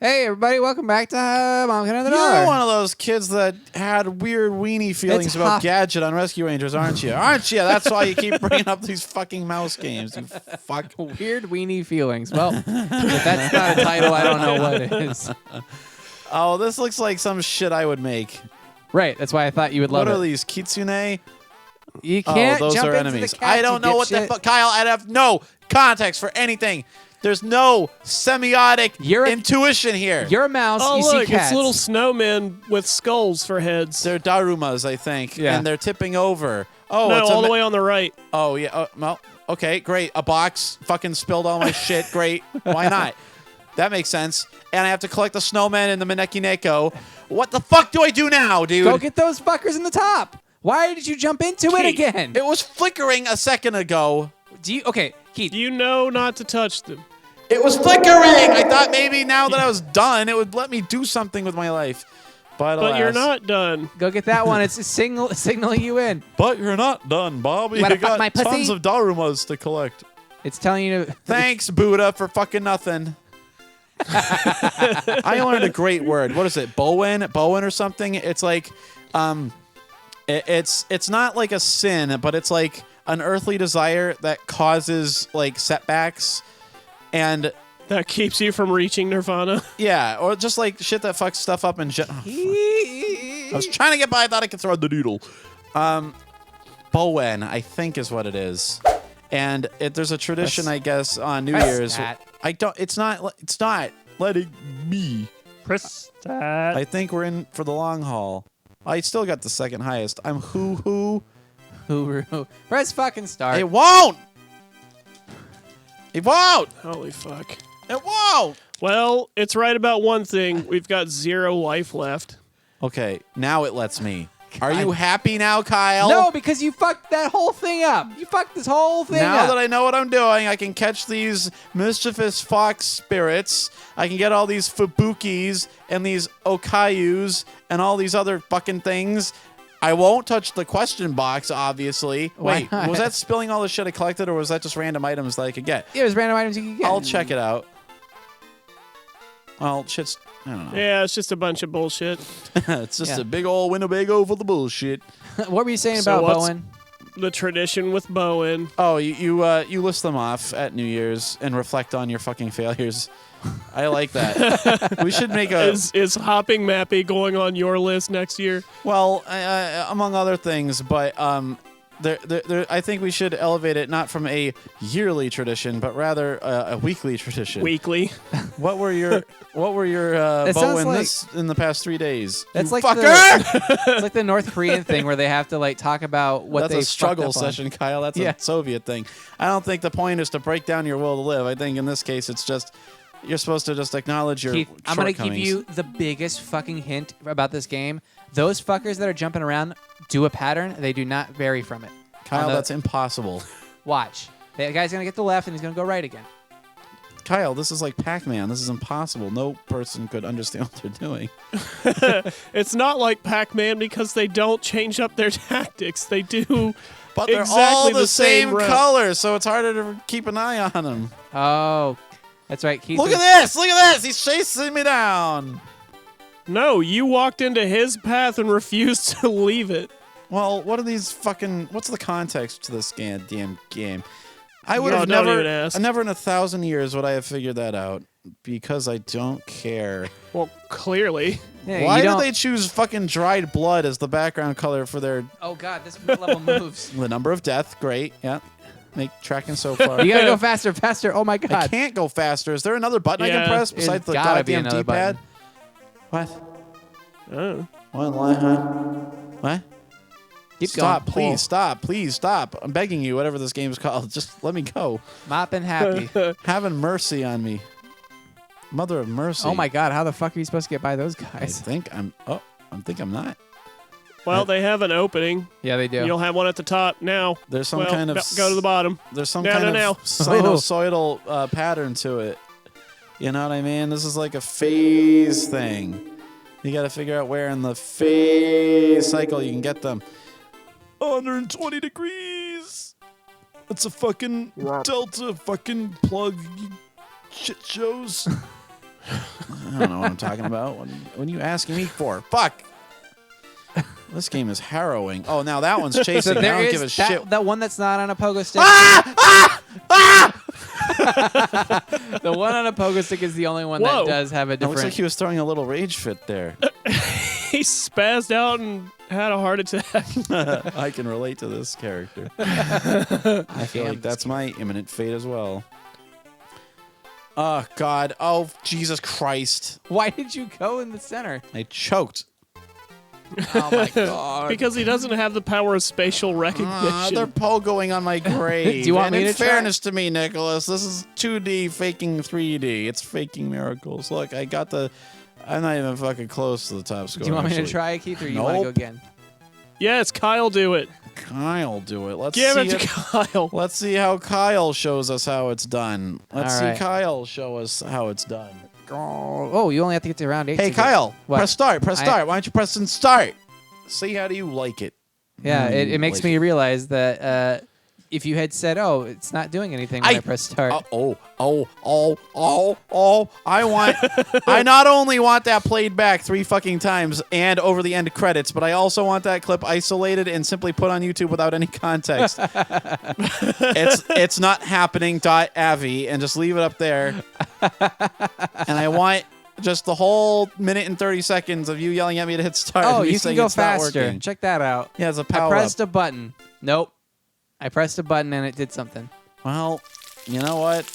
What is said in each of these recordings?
Hey, everybody, welcome back to Mom Can Another You're Dollar. one of those kids that had weird weenie feelings It's about Gadget on Rescue Rangers, aren't you? Aren't you? That's why you keep bringing up these fucking mouse games, you fuck. Weird weenie feelings. Well, if that's not a title, I don't know what it is. Oh, this looks like some shit I would make. Right, that's why I thought you would love What it. are these, kitsune? You can't those jump are into enemies. the cat, I don't know what the fuck, Kyle. I have no context for anything. There's no semiotic intuition here. You're a mouse. Oh, you look, see cats. it's little snowmen with skulls for heads. They're darumas, I think, Yeah. and they're tipping over. Oh, no, it's all the way on the right. Oh, yeah. Well, okay, great. A box fucking spilled all my shit. Great. Why not? That makes sense. And I have to collect the snowmen and the Maneki Neko. What the fuck do I do now, dude? Go get those fuckers in the top. Why did you jump into it again? It was flickering a second ago. Okay, Keith. You know not to touch them. It was flickering. I thought maybe now that I was done, it would let me do something with my life. But you're not done. Go get that one. It's signaling you in. But you're not done, Bobby. You wanna You fuck got my pussy? tons of darumas to collect. It's telling you to... Thanks, Buddha, for fucking nothing. I learned a great word. What is it? Bowen or something? It's like, it's not like a sin, but it's like an earthly desire that causes like setbacks, and that keeps you from reaching nirvana. Yeah, or just like shit that fucks stuff up and. I was trying to get by. I thought I could throw the doodle. Bowen, I think, is what it is, and there's a tradition, I guess, on New Year's. I don't. It's not. It's not letting me. I think we're in for the long haul. I still got the second highest. I'm hoo. Press fucking start. It won't. It won't. Holy fuck. It won't. Well, it's right about one thing. We've got 0 life left. Okay, now it lets me. Are you happy now, Kyle? No, because you fucked that whole thing up. You fucked this whole thing up. Now that I know what I'm doing, I can catch these mischievous fox spirits. I can get all these fubukis and these okayus and all these other fucking things. I won't touch the question box, obviously. Wait, was that spilling all the shit I collected, or was that just random items that I could get? Yeah, it was random items you could get. I'll check it out. Well, shit's... I don't know. Yeah, it's just a bunch of bullshit. It's just a big old Winnebago for the bullshit. What were you saying about Bowen? The tradition with Bowen. Oh, you list them off at New Year's and reflect on your fucking failures. I like that. We should make a... Is Hopping Mappy going on your list next year? Well, among other things, but I think we should elevate it not from a yearly tradition, but rather a weekly tradition. Weekly. What were your Bowen in the past 3 days? That's like fucker! It's like the North Korean thing where they have to like talk about what That's they a struggle fucked up session, Kyle. That's a Soviet thing. I don't think the point is to break down your will to live. I think in this case it's just you're supposed to just acknowledge your Keith, I'm going to give shortcomings. you the biggest fucking hint about this game. Those fuckers that are jumping around do a pattern. They do not vary from it. Kyle, that's impossible. Watch. The guy's going to get to the left and he's going to go right again. Kyle, this is like Pac-Man. This is impossible. No person could understand what they're doing. It's not like Pac-Man because they don't change up their tactics. They do. But they're exactly all the same route. color, so it's harder to keep an eye on them. Oh, that's right. Keith, Look at this! Look at this! He's chasing me down. No, you walked into his path and refused to leave it. Well, what are these fucking... What's the context to this damn game? I would No, have don't never... even ask. Never in 1,000 years would I have figured that out. Because I don't care. Well, clearly. Yeah, Why did they choose fucking dried blood as the background color for their... Oh, God, this level moves. The number of death, great. Yeah. Tracking so far. You got to go faster, faster. Oh, my God. I can't go faster. Is there another button I can press besides the gotta be goddamn another D-pad? button. What? Oh. What? Keep stop, going. please, stop, please, stop. I'm begging you, whatever this game's called. Just let me go. Mopping happy. Having mercy on me. Mother of mercy. Oh, my God. How the fuck are you supposed to get by those I guys? think I'm not. Well, they have an opening. Yeah, they do. You'll have one at the top now. There's some kind of... Go to the bottom. There's some No, kind no, of no. sinusoidal pattern to it. You know what I mean? This is like a phase thing. You got to figure out where in the phase cycle you can get them. 120 degrees. That's a fucking delta fucking plug, you shit shows. I don't know what I'm talking about. What are you asking me for? Fuck. This game is harrowing. Oh, now that one's chasing. So me. I there don't is give a shit. that one that's not on a pogo stick. The one on a pogo stick is the only one Whoa. that does have a It looks different. like he was throwing a little rage fit there. He spazzed out and had a heart attack. I can relate to this character. I feel like that's my imminent fate as well. Oh, God. Oh, Jesus Christ. Why did you go in the center? I choked. Oh my god! Because he doesn't have the power of spatial recognition. They're pogoing on my grave. Do you want and me in to try? fairness to me, Nicholas, this is 2D faking 3D. It's faking miracles. Look, I got the... I'm not even fucking close to the top score. Do you want me to actually. try, Keith, or you want to go Nope. again? Yes, Kyle, do it. Kyle, do it. Let's Give see it to Kyle. Let's see how Kyle shows us how it's done. Let's All see right. Kyle show us how it's done. Oh, you only have to get to round 8. Hey, to get- Kyle, What? press start. Press start. Why don't you press and start? See how do you like it? Yeah, How do it you makes like me realize that if you had said, "Oh, it's not doing anything when I press start," I not only want that played back 3 fucking times and over the end credits, but I also want that clip isolated and simply put on YouTube without any context. it's not happening. .avi and just leave it up there. And I want just the whole minute and 30 seconds of you yelling at me to hit start. oh, and me you can saying go it's not faster. working. Check that out. Yeah, it's a I power pressed up. a button. Nope. I pressed a button and it did something. Well, you know what?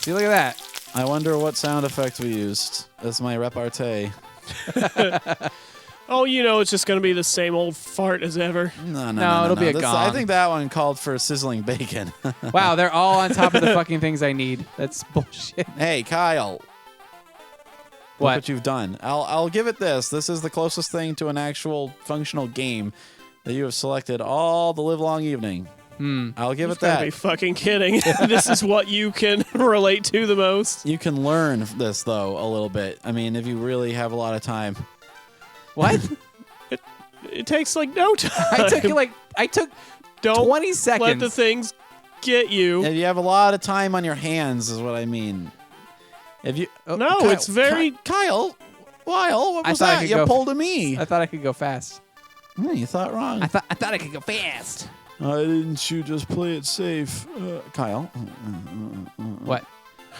See, look at that. I wonder what sound effect we used as my repartee. Oh, you know, it's just going to be the same old fart as ever. No, it'll be a This- gong. I think that one called for sizzling bacon. Wow, they're all on top of the fucking things I need. That's bullshit. Hey, Kyle. Look What? what you've done. I'll give it this. This is the closest thing to an actual functional game that you have selected all the livelong evening. I'll give it Gotta that. be fucking kidding. This is what you can relate to the most. You can learn this though a little bit. I mean, if you really have a lot of time. What? It takes like no time. I took Don't 20 seconds. let the things get you. If you have a lot of time on your hands, is what I mean. If you No, it's very- Kyle. Lyle, what I was thought I that? could You go- pulled a me. I thought I could go fast. You thought wrong. I thought I could go fast. Didn't you just play it safe, Kyle? What?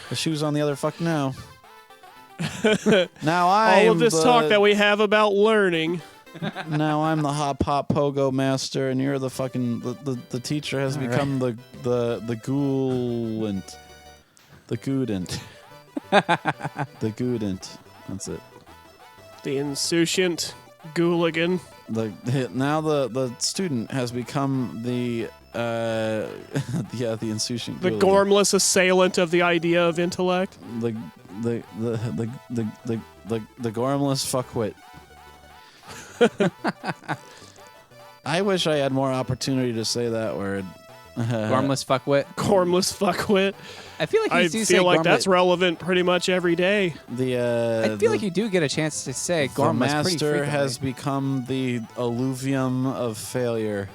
The shoe's on the other fuck now. Now I'm All of this talk that we have about learning. now I'm the hop pogo master, and you're the fucking the teacher has All become the ghoulant, the goodant, the goodant. That's it. The insouciant Gooligan. Now the student has become the the insouciant. The Gooligan. gormless assailant of the idea of intellect. The gormless fuckwit. I wish I had more opportunity to say that word. Gormless fuckwit. Gormless fuckwit. I feel like you I do say feel like gormlet. that's relevant pretty much every day. The I feel like you do get a chance to say the gormless pretty master frequently. has become the alluvium of failure.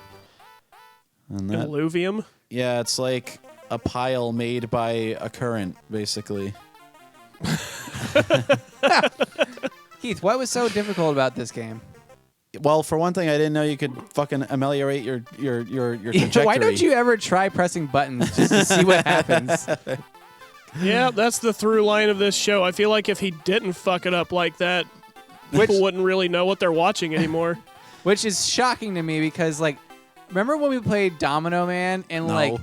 And that, Alluvium. yeah, it's like a pile made by a current, basically. Keith, what was so difficult about this game? Well, for one thing, I didn't know you could fucking ameliorate your trajectory. Why don't you ever try pressing buttons just to see what happens? Yeah, that's the through line of this show. I feel like if he didn't fuck it up like that, people wouldn't really know what they're watching anymore. Which is shocking to me because, like, remember when we played Domino Man and No. like,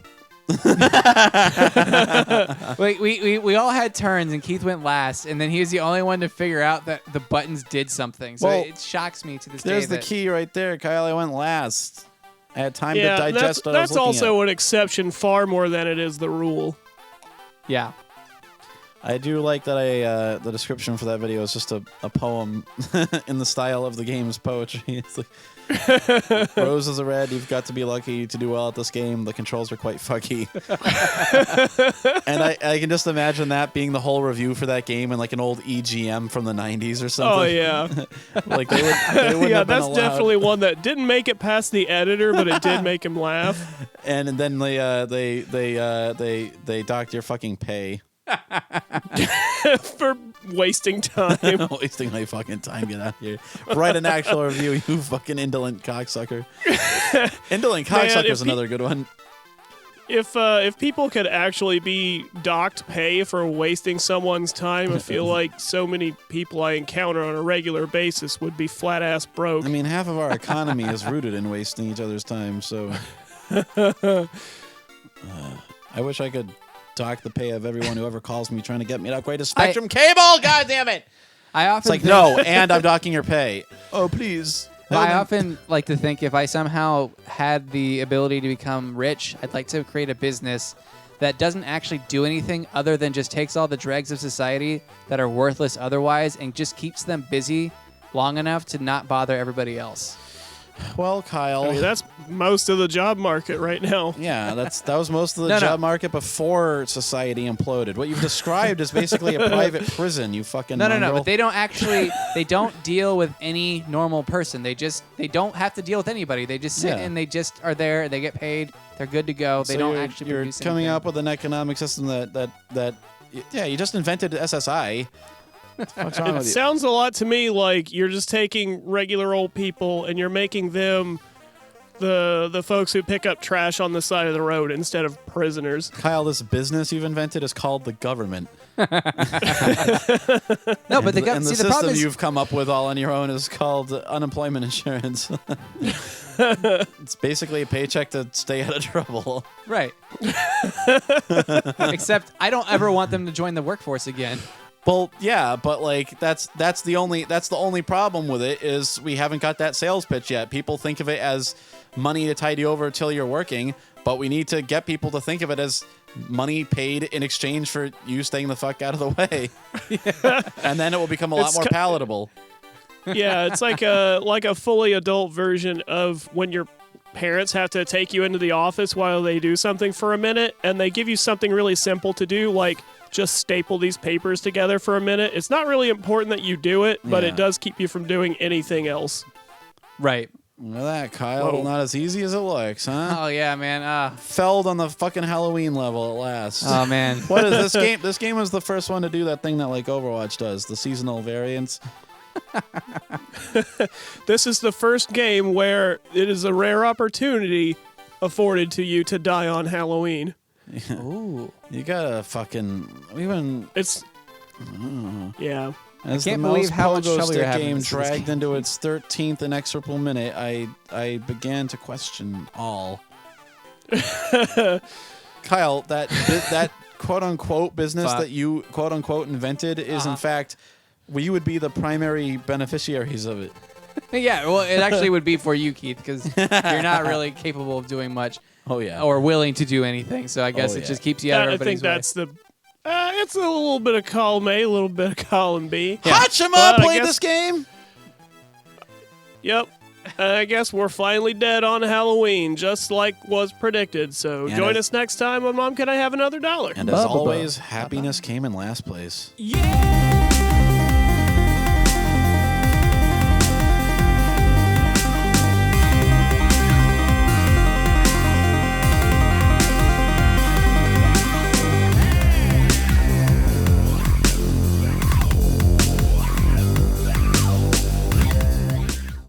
we all had turns and Keith went last, and then he was the only one to figure out that the buttons did something. So Well, it shocks me to this day. There's the that- key right there, Kyle. I went last. I had time to Yeah, digest what I was that's looking also at. an exception far more than it is the rule. Yeah. I do like that the description for that video is just a poem in the style of the game's poetry. It's like, roses are red, you've got to be lucky to do well at this game. The controls are quite fucky. And I can just imagine that being the whole review for that game in like an old EGM from the 90s or something. Oh, yeah. Like they wouldn't Yeah, have been that's allowed. definitely one that didn't make it past the editor, but it did make him laugh. And then they docked your fucking pay. wasting time. Wasting my fucking time. Get out of here. Write an actual review, you fucking indolent cocksucker. Indolent cocksucker is another good one. If people could actually be docked pay for wasting someone's time, I feel like so many people I encounter on a regular basis would be flat ass broke. I mean, half of our economy is rooted in wasting each other's time, so I wish I could dock the pay of everyone who ever calls me trying to get me to upgrade to Spectrum cable. God damn it! I often It's like, no, and I'm docking your pay. Oh, please. I often like to think if I somehow had the ability to become rich, I'd like to create a business that doesn't actually do anything other than just takes all the dregs of society that are worthless otherwise and just keeps them busy long enough to not bother everybody else. Well, Kyle. I mean, that's most of the job market right now. Yeah, that was most of the job market before society imploded. What you've described is basically a private prison, you fucking No, mongrel. but they don't actually, they don't deal with any normal person. They don't have to deal with anybody. They just sit and they just are there, they get paid, they're good to go. They don't actually you're produce coming anything. up with an economic system that you just invented SSI. What's wrong It with you? sounds a lot to me like you're just taking regular old people and you're making them the folks who pick up trash on the side of the road instead of prisoners. Kyle, this business you've invented is called the government. No, but And the the system problem is, you've come up with all on your own is called unemployment insurance. It's basically a paycheck to stay out of trouble. right. Except I don't ever want them to join the workforce again. Well, yeah, but like that's the only problem with it is we haven't got that sales pitch yet. People think of it as money to tide you over until you're working, but we need to get people to think of it as money paid in exchange for you staying the fuck out of the way. And then it will become a lot more palatable. Yeah, it's like a fully adult version of when your parents have to take you into the office while they do something for a minute, and they give you something really simple to do, like just staple these papers together for a minute. It's not really important that you do it, but it does keep you from doing anything else. Right. Well, that, Kyle, Whoa. not as easy as it looks, huh? Oh yeah, man. Felled on the fucking Halloween level at last. Oh man. What is this game? This game was the first one to do that thing that like Overwatch does, the seasonal variants. This is the first game where it is a rare opportunity afforded to you to die on Halloween. Ooh. You gotta fucking even It's yeah. as can't the believe mouse how much pogo trouble you're stick having game with this dragged game. into its 13th inexorable minute. I began to question all. Kyle, that quote unquote business Fuck. that you quote unquote invented is in fact you would be the primary beneficiaries of it. Yeah, well, it actually would be for you, Keith, because you're not really capable of doing much Oh yeah. or willing to do anything. So I guess Oh, it yeah. just keeps you out of I everybody's think way. that's the. It's a little bit of column A, a little bit of column B. Hachima But I played guess- this game. Yep. I guess we're finally dead on Halloween, just like was predicted. So And join as- us next time on Mom, Can I Have Another $1? And as Bubba. always, happiness came in last place. Yeah!